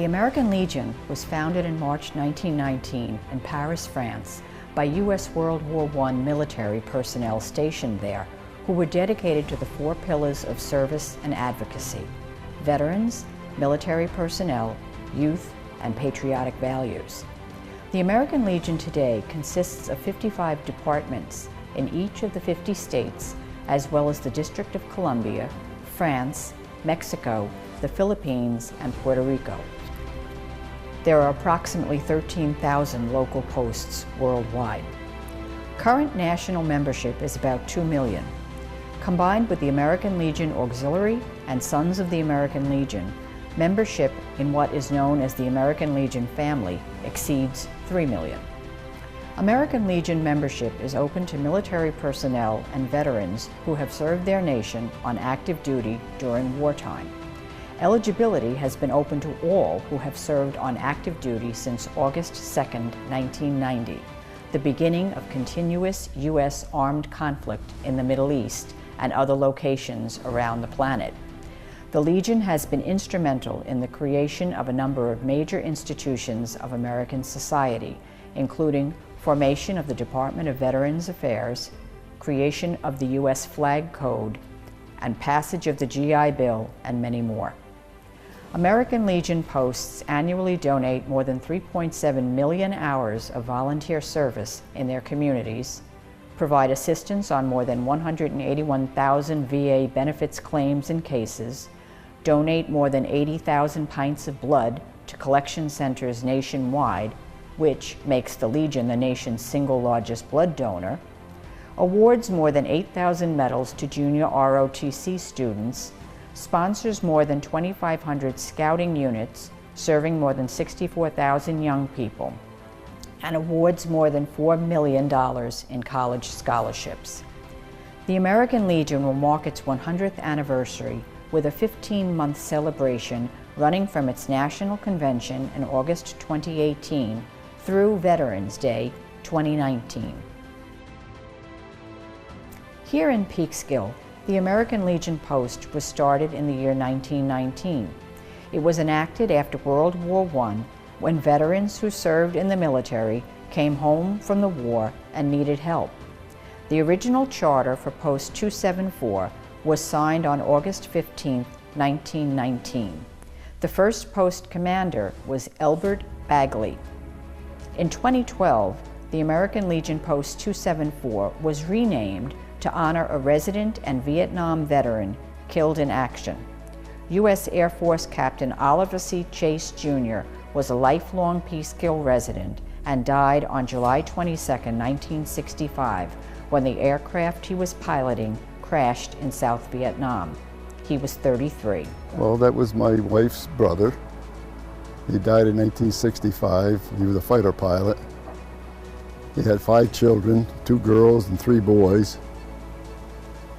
The American Legion was founded in March 1919 in Paris, France, by U.S. World War I military personnel stationed there who were dedicated to the four pillars of service and advocacy: veterans, military personnel, youth, and patriotic values. The American Legion today consists of 55 departments in each of the 50 states, as well as the District of Columbia, France, Mexico, the Philippines, and Puerto Rico. There are approximately 13,000 local posts worldwide. Current national membership is about 2 million. Combined with the American Legion Auxiliary and Sons of the American Legion, membership in what is known as the American Legion family exceeds 3 million. American Legion membership is open to military personnel and veterans who have served their nation on active duty during wartime. Eligibility has been open to all who have served on active duty since August 2, 1990, the beginning of continuous U.S. armed conflict in the Middle East and other locations around the planet. The Legion has been instrumental in the creation of a number of major institutions of American society, including formation of the Department of Veterans Affairs, creation of the U.S. Flag Code, and passage of the GI Bill, and many more. American Legion posts annually donate more than 3.7 million hours of volunteer service in their communities, provide assistance on more than 181,000 VA benefits claims and cases, donate more than 80,000 pints of blood to collection centers nationwide, which makes the Legion the nation's single largest blood donor, awards more than 8,000 medals to junior ROTC students, sponsors more than 2,500 scouting units serving more than 64,000 young people, and awards more than $4 million in college scholarships. The American Legion will mark its 100th anniversary with a 15-month celebration running from its national convention in August 2018 through Veterans Day 2019. Here in Peekskill, the American Legion Post was started in the year 1919. It was enacted after World War I, when veterans who served in the military came home from the war and needed help. The original charter for Post 274 was signed on August 15, 1919. The first post commander was Elbert Bagley. In 2012, the American Legion Post 274 was renamed to honor a resident and Vietnam veteran killed in action. U.S. Air Force Captain Oliver C. Chase, Jr. was a lifelong Peekskill resident and died on July 22, 1965, when the aircraft he was piloting crashed in South Vietnam. He was 33. Well, that was my wife's brother. He died in 1965. He was a fighter pilot. He had 5 children, 2 girls and 3 boys.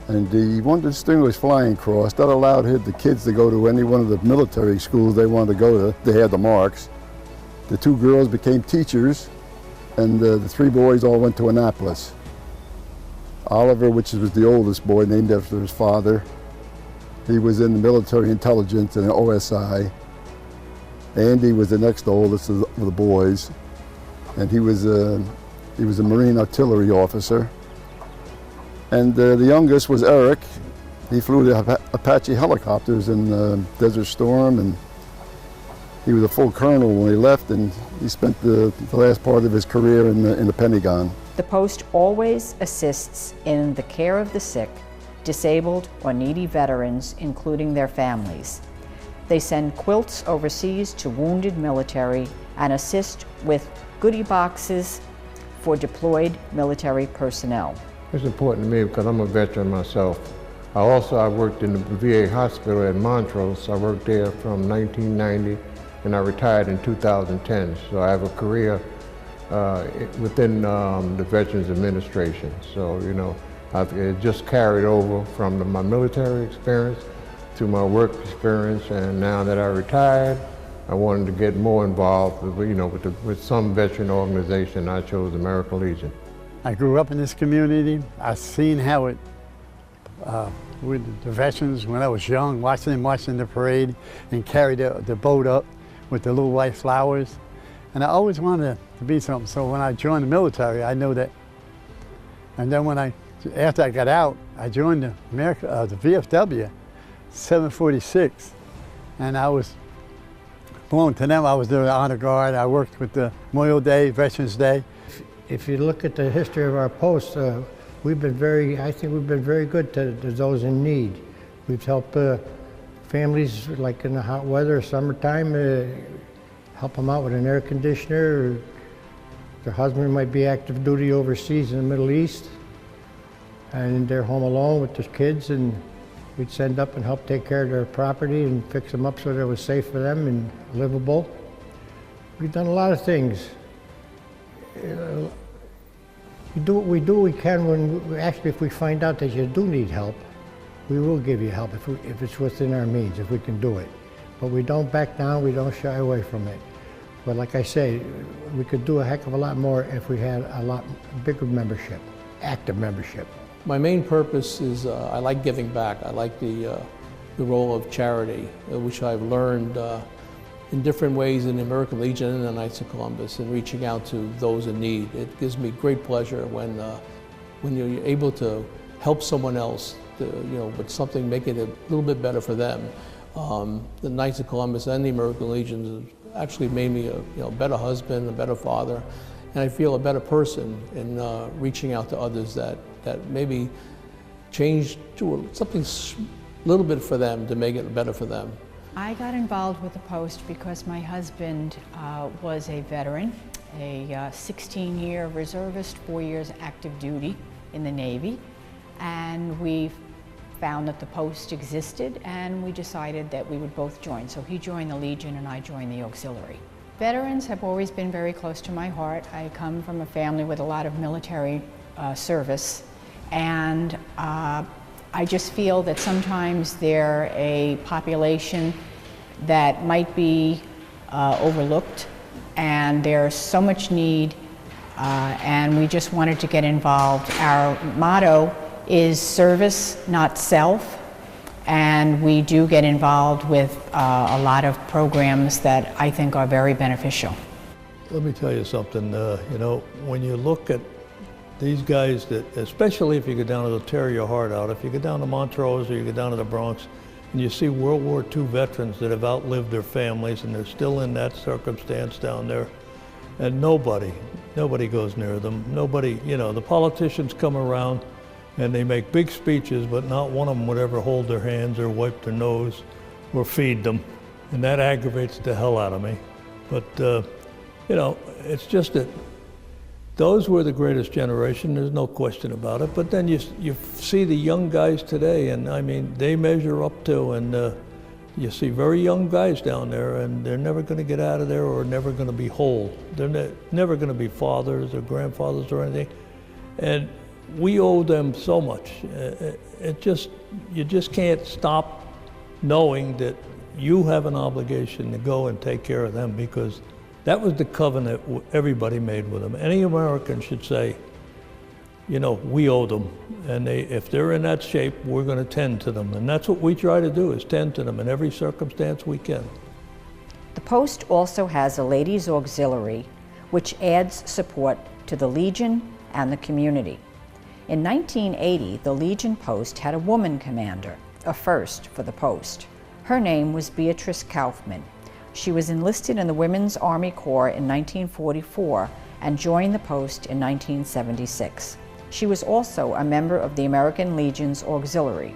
And he wanted to distinguish flying cross. That allowed the kids to go to any one of the military schools they wanted to go to. They had the marks. The 2 girls became teachers, and the 3 boys all went to Annapolis. Oliver, which was the oldest boy, named after his father, he was in the military intelligence and OSI. Andy was the next oldest of the boys, and he was a Marine artillery officer. And the youngest was Eric. He flew the Apache helicopters in Desert Storm, and he was a full colonel when he left, and he spent the last part of his career in the Pentagon. The Post always assists in the care of the sick, disabled, or needy veterans, including their families. They send quilts overseas to wounded military and assist with goodie boxes for deployed military personnel. It's important to me because I'm a veteran myself. I worked in the VA hospital at Montrose. I worked there from 1990 and I retired in 2010. So I have a career within the Veterans Administration. So, you know, I've just carried over from my military experience to my work experience, and now that I retired, I wanted to get more involved with some veteran organization. I chose American Legion. I grew up in this community. I've seen how it, with the veterans when I was young, watching them marching the parade and carry the boat up with the little white flowers. And I always wanted to be something. So when I joined the military, I knew that. And then after I got out, I joined the VFW, 746. And I was belonging to them. I was doing the honor guard. I worked with the Memorial Day, Veterans Day. If you look at the history of our post, I think we've been very good to those in need. We've helped families, like in the hot weather, summertime, help them out with an air conditioner. Their husband might be active duty overseas in the Middle East, and they're home alone with their kids, and we'd send up and help take care of their property and fix them up so that it was safe for them and livable. We've done a lot of things. We do what we can when, actually, if we find out that you do need help, we will give you help if it's within our means, if we can do it. But we don't back down, we don't shy away from it. But like I say, we could do a heck of a lot more if we had a lot bigger membership, active membership. My main purpose is I like giving back. I like the role of charity, which I've learned in different ways in the American Legion and the Knights of Columbus, and reaching out to those in need. It gives me great pleasure when you're able to help someone else, with something, making it a little bit better for them. The Knights of Columbus and the American Legion actually made me a better husband, a better father, and I feel a better person in reaching out to others that maybe change to something a little bit for them to make it better for them. I got involved with the post because my husband was a veteran, a 16-year reservist, 4 years active duty in the Navy, and we found that the post existed, and we decided that we would both join. So he joined the Legion and I joined the Auxiliary. Veterans have always been very close to my heart. I come from a family with a lot of military service, and I just feel that sometimes they're a population that might be overlooked, and there's so much need, and we just wanted to get involved. Our motto is service, not self, and we do get involved with a lot of programs that I think are very beneficial. Let me tell you something, when you look at these guys that, especially if you go down to tear your heart out, if you go down to Montrose or you go down to the Bronx, and you see World War II veterans that have outlived their families and they're still in that circumstance down there, and nobody goes near them. Nobody, the politicians come around and they make big speeches, but not one of them would ever hold their hands or wipe their nose or feed them. And that aggravates the hell out of me. But, it's just that those were the greatest generation, there's no question about it. But then you see the young guys today, and I mean, they measure up to, and you see very young guys down there, and they're never going to get out of there or never going to be whole. They're never going to be fathers or grandfathers or anything. And we owe them so much. You just can't stop knowing that you have an obligation to go and take care of them, because that was the covenant everybody made with them. Any American should say, we owe them, and if they're in that shape, we're going to tend to them. And that's what we try to do, is tend to them in every circumstance we can. The post also has a ladies' auxiliary, which adds support to the Legion and the community. In 1980, the Legion post had a woman commander, a first for the post. Her name was Beatrice Kaufman. She was enlisted in the Women's Army Corps in 1944 and joined the post in 1976. She was also a member of the American Legion's Auxiliary.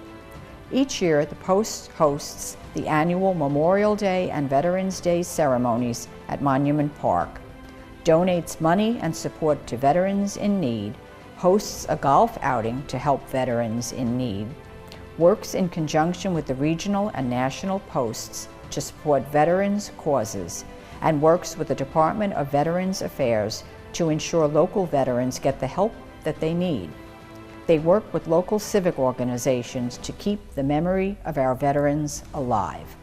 Each year, the post hosts the annual Memorial Day and Veterans Day ceremonies at Monument Park, donates money and support to veterans in need, hosts a golf outing to help veterans in need, works in conjunction with the regional and national posts to support veterans' causes, and works with the Department of Veterans Affairs to ensure local veterans get the help that they need. They work with local civic organizations to keep the memory of our veterans alive.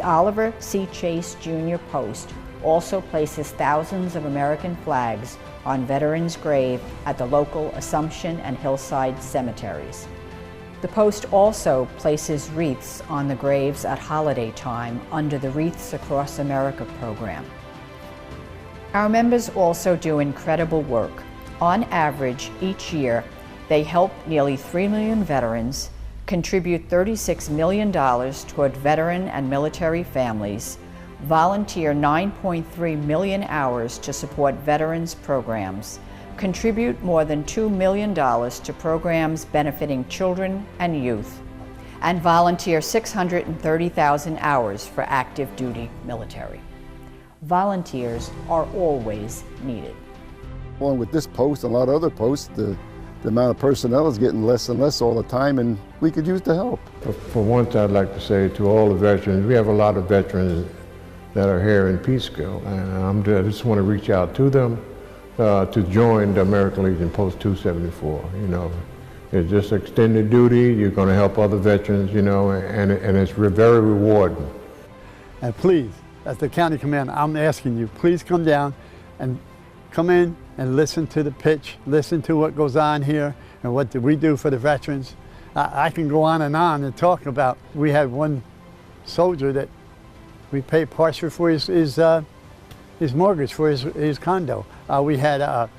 Oliver C. Chase Jr. Post also places thousands of American flags on veterans' grave at the local Assumption and Hillside cemeteries. The Post also places wreaths on the graves at holiday time under the Wreaths Across America program. Our members also do incredible work. On average, each year, they help nearly 3 million veterans, contribute $36 million toward veteran and military families, volunteer 9.3 million hours to support veterans programs, contribute more than $2 million to programs benefiting children and youth, and volunteer 630,000 hours for active duty military. Volunteers are always needed. Along with this post and a lot of other posts, the amount of personnel is getting less and less all the time, and we could use the help. For once, I'd like to say to all the veterans, we have a lot of veterans that are here in Peekskill, and I just want to reach out to them to join the American Legion Post 274. You know, it's just extended duty. You're going to help other veterans, you know, and it's very rewarding. And please, as the county commander, I'm asking you, please come down and come in and listen to the pitch, listen to what goes on here and what do we do for the veterans. I can go on and talk about, we had one soldier that we paid partially for his mortgage for his condo. We had a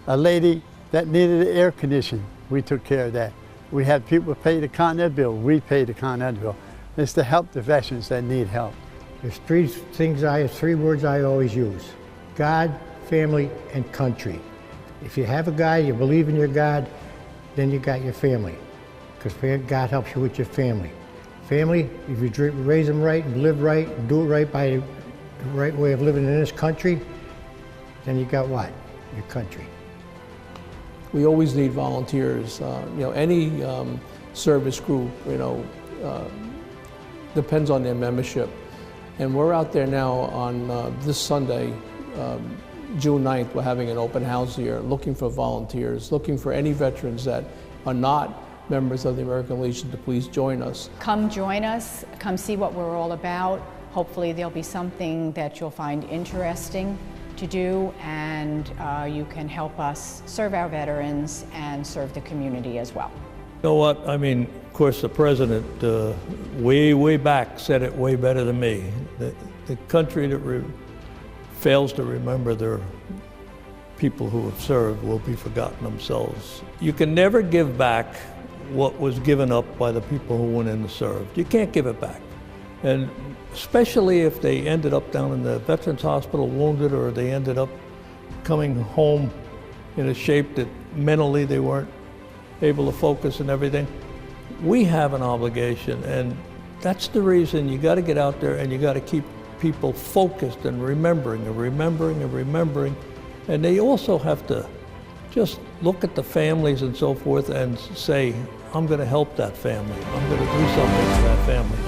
lady that needed air conditioning. We took care of that. We had people pay the Con Ed bill. We paid the Con Ed bill. It's to help the veterans that need help. There's three words I always use: God, family, and country. If you have a God, you believe in your God, then you got your family, because God helps you with your family. Family, if you raise them right and live right and do it right by the right way of living in this country, then you got what? Your country. We always need volunteers. You know, any service group, you know, depends on their membership. And we're out there now on this Sunday, June 9th, we're having an open house here, looking for volunteers, looking for any veterans that are not members of the American Legion to please join us. Come join us, come see what we're all about. Hopefully there'll be something that you'll find interesting to do, and you can help us serve our veterans and serve the community as well. You know what, I mean, of course the president way back said it way better than me. The country that fails to remember their people who have served will be forgotten themselves. You can never give back what was given up by the people who went in to serve. You can't give it back. And especially if they ended up down in the Veterans Hospital wounded, or they ended up coming home in a shape that mentally they weren't able to focus and everything. We have an obligation, and that's the reason you got to get out there and you got to keep people focused and remembering and remembering and remembering. And they also have to just look at the families and so forth and say, I'm going to help that family. I'm going to do something for that family.